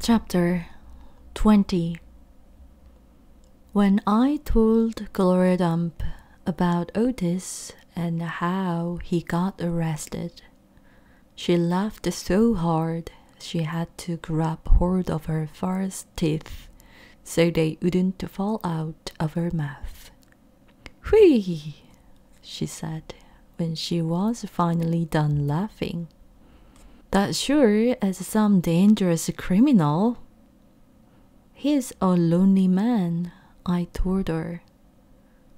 Chapter 20. When I told Gloria Dump about Otis and how he got arrested, she laughed so hard she had to grab hold of her false teeth so they wouldn't fall out of her mouth. "Whee!" she said when she was finally done laughing. "That sure is some dangerous criminal." "He's a lonely man," I told her.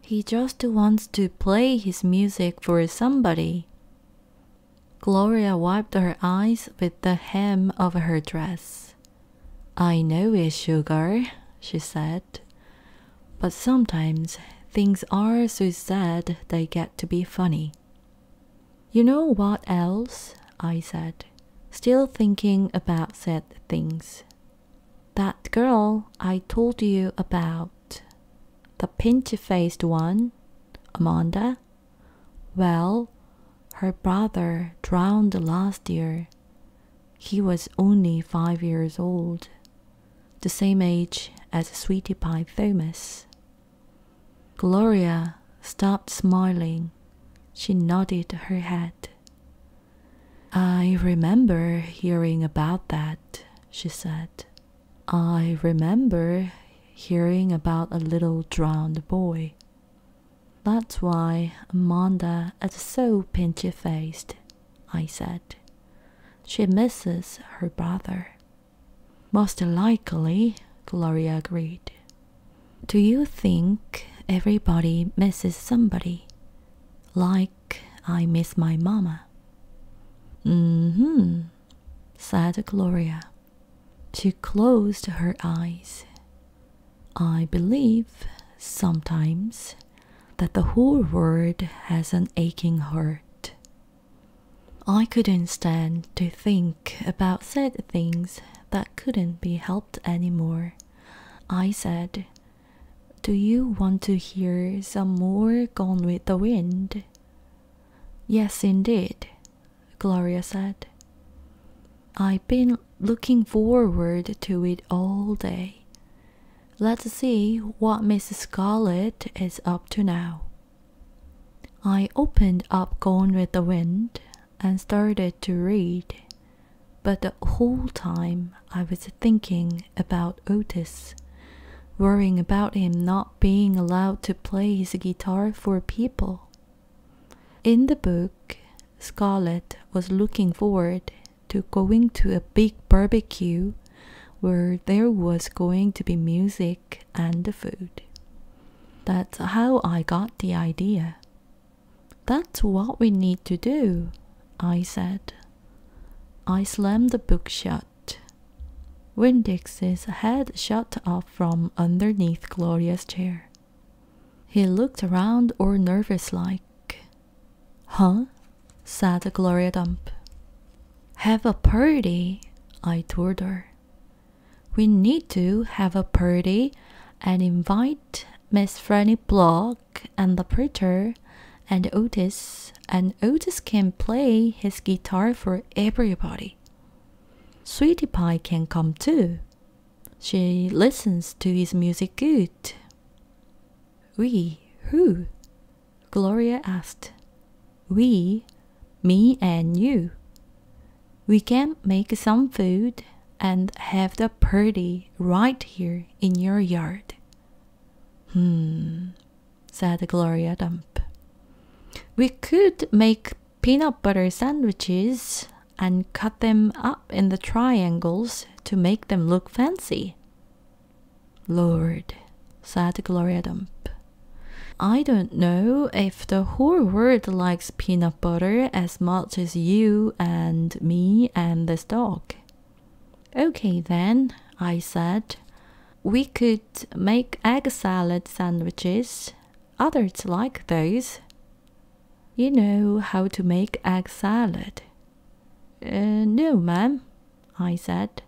"He just wants to play his music for somebody." Gloria wiped her eyes with the hem of her dress. "I know it, sugar," she said. "But sometimes things are so sad they get to be funny." "You know what else?" I said, still thinking about sad things. "That girl I told you about, the pinch-faced one, Amanda? Well, her brother drowned last year. He was only 5 years old, the same age as Sweetie Pie Thomas." Gloria stopped smiling. She nodded her head. "I remember hearing about that," she said. "I remember hearing about a little drowned boy. That's why Amanda is so pinchy-faced," I said. "She misses her brother." "Most likely," Gloria agreed. "Do you think everybody misses somebody? Like I miss my mama?" "Mm-hmm," said Gloria. She closed her eyes. "I believe sometimes that the whole world has an aching heart." I couldn't stand to think about sad things that couldn't be helped anymore. I said, "Do you want to hear some more Gone with the Wind?" "Yes, indeed," Gloria said. "I've been looking forward to it all day. Let's see what Miss Scarlett is up to now." I opened up Gone with the Wind and started to read, but the whole time I was thinking about Otis, worrying about him not being allowed to play his guitar for people. In the book, Scarlett was looking forward to going to a big barbecue where there was going to be music and food. That's how I got the idea. "That's what we need to do," I said. I slammed the book shut. Winn-Dixie's head shot up from underneath Gloria's chair. He looked around all nervous-like. "Huh?" said Gloria Dump. "Have a party," I told her. "We need to have a party and invite Miss Franny Block and the preacher and Otis can play his guitar for everybody. Sweetie Pie can come too. She listens to his music good." "We? Who?" Gloria asked. "We, me and you. We can make some food and have the party right here in your yard." Said Gloria Dump. "We could make peanut butter sandwiches and cut them up in the triangles to make them look fancy." "Lord," said Gloria Dump. "I don't know if the whole world likes peanut butter as much as you and me and this dog." "Okay then," I said. "We could make egg salad sandwiches. Others like those." "You know how to make egg salad?" No, ma'am," I said.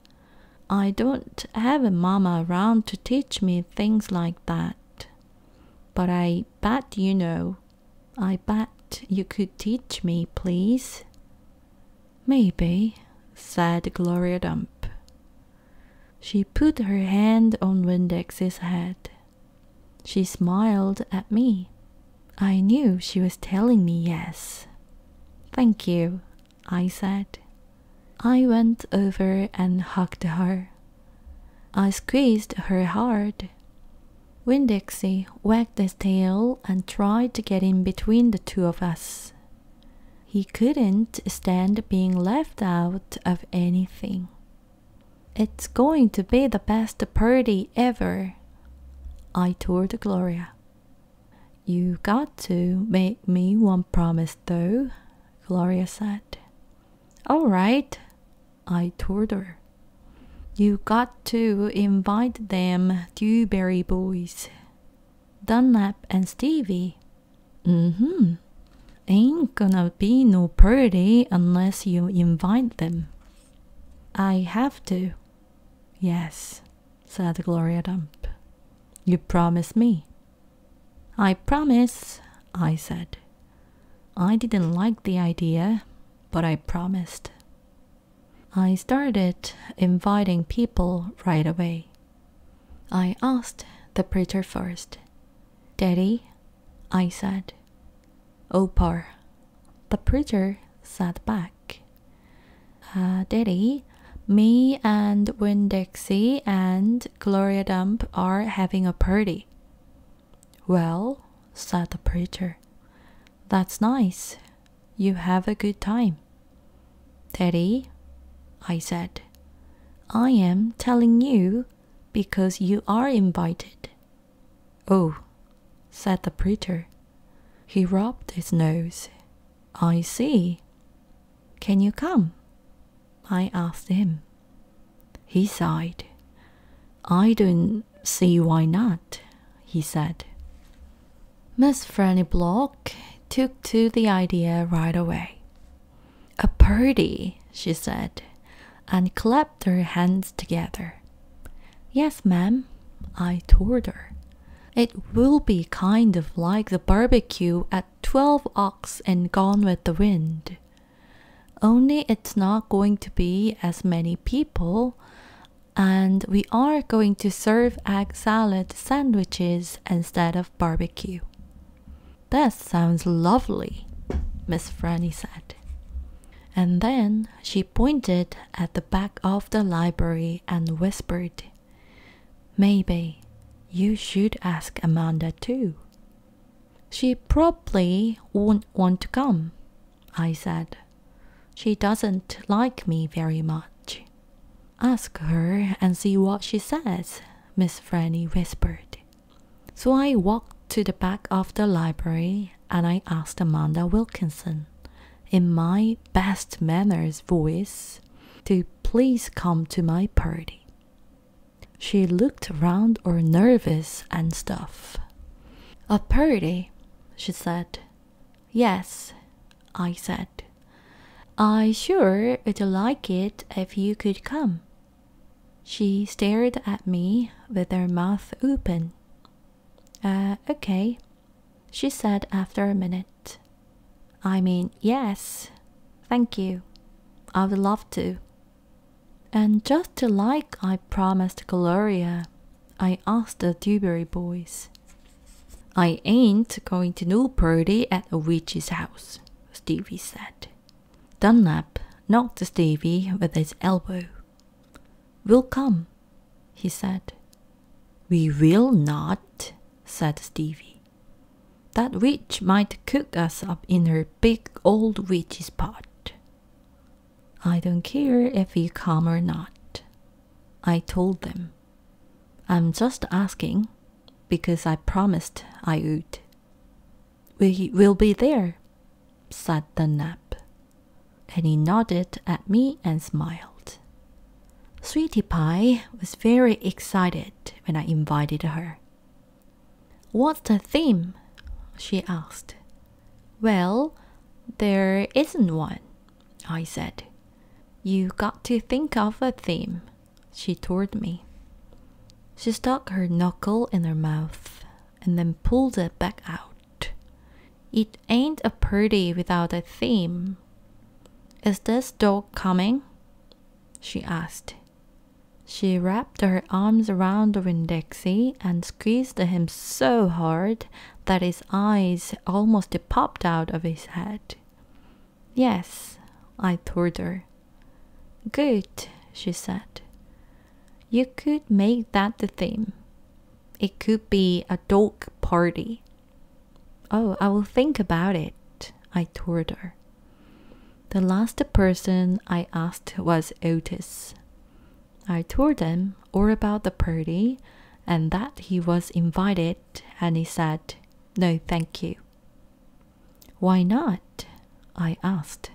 "I don't have a mama around to teach me things like that. But I bet you know. I bet you could teach me, please." "Maybe," said Gloria Dump. She put her hand on Winn-Dixie's head. She smiled at me. I knew she was telling me yes. Thank you, I said. I went over and hugged her. I squeezed her hard. Winn-Dixie wagged his tail and tried to get in between the two of us. He couldn't stand being left out of anything. It's going to be the best party ever, I told Gloria. You got to make me one promise though, Gloria said. All right, I told her. You got to invite them Dewberry boys, Dunlap and Stevie. Ain't gonna be no party unless you invite them. I have to. Yes, said Gloria Dump. You promise me. I promise, I said. I didn't like the idea, but I promised. I started inviting people right away. I asked the preacher first. Daddy, I said. Opar, the preacher said back. Daddy, me and Winn-Dixie and Gloria Dump are having a party. Well, said the preacher, that's nice. You have a good time. Daddy, I said, I am telling you because you are invited. Oh, said the preacher. He rubbed his nose. I see. Can you come? I asked him. He sighed. I don't see why not, he said. Miss Franny Block took to the idea right away. A party, she said, and clapped her hands together. Yes, ma'am, I told her. It will be kind of like the barbecue at 12 Ox and Gone with the Wind. Only it's not going to be as many people, and we are going to serve egg salad sandwiches instead of barbecue. That sounds lovely, Miss Franny said. And then she pointed at the back of the library and whispered, Maybe you should ask Amanda too. She probably won't want to come, I said. She doesn't like me very much. Ask her and see what she says, Miss Franny whispered. So I walked to the back of the library and I asked Amanda Wilkinson, in my best manners voice, to please come to my party. She looked around all nervous and stuff. A party, she said. Yes, I said. I sure would like it if you could come. She stared at me with her mouth open. Okay, she said after a minute. I mean, yes, thank you. I would love to. And just like I promised Gloria, I asked the Dewberry boys. I ain't going to no party at a witch's house, Stevie said. Dunlap knocked Stevie with his elbow. We'll come, he said. We will not, said Stevie. That witch might cook us up in her big old witch's pot. I don't care if you come or not, I told them. I'm just asking because I promised I would. We will be there, said Dunlap, and he nodded at me and smiled. Sweetie Pie was very excited when I invited her. What's the theme? She asked. Well, there isn't one, I said. You got to think of a theme, she told me. She stuck her knuckle in her mouth and then pulled it back out. It ain't a party without a theme. Is this dog coming? She asked. She wrapped her arms around Winn-Dixie and squeezed him so hard that his eyes almost popped out of his head. Yes, I told her. Good, she said. You could make that the theme. It could be a dog party. Oh, I will think about it, I told her. The last person I asked was Otis. I told him all about the party and that he was invited, and he said, no, thank you. Why not? I asked.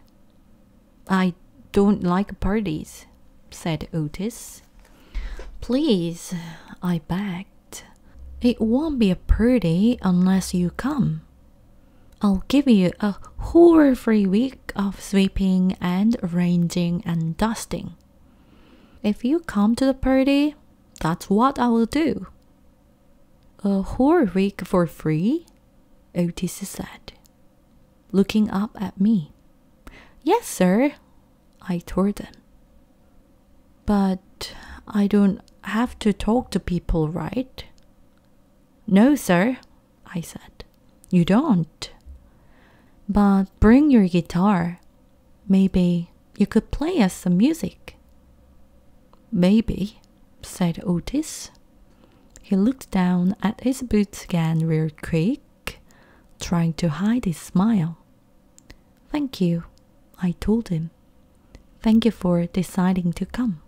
I don't like parties, said Otis. Please, I begged. It won't be a party unless you come. I'll give you a whole free week of sweeping and arranging and dusting. If you come to the party, that's what I will do. A whole week for free? Otis said, looking up at me. Yes, sir, I told him. But I don't have to talk to people, right? No, sir, I said. You don't. But bring your guitar. Maybe you could play us some music. Maybe, said Otis. He looked down at his boots again real quick, trying to hide his smile. Thank you, I told him. Thank you for deciding to come.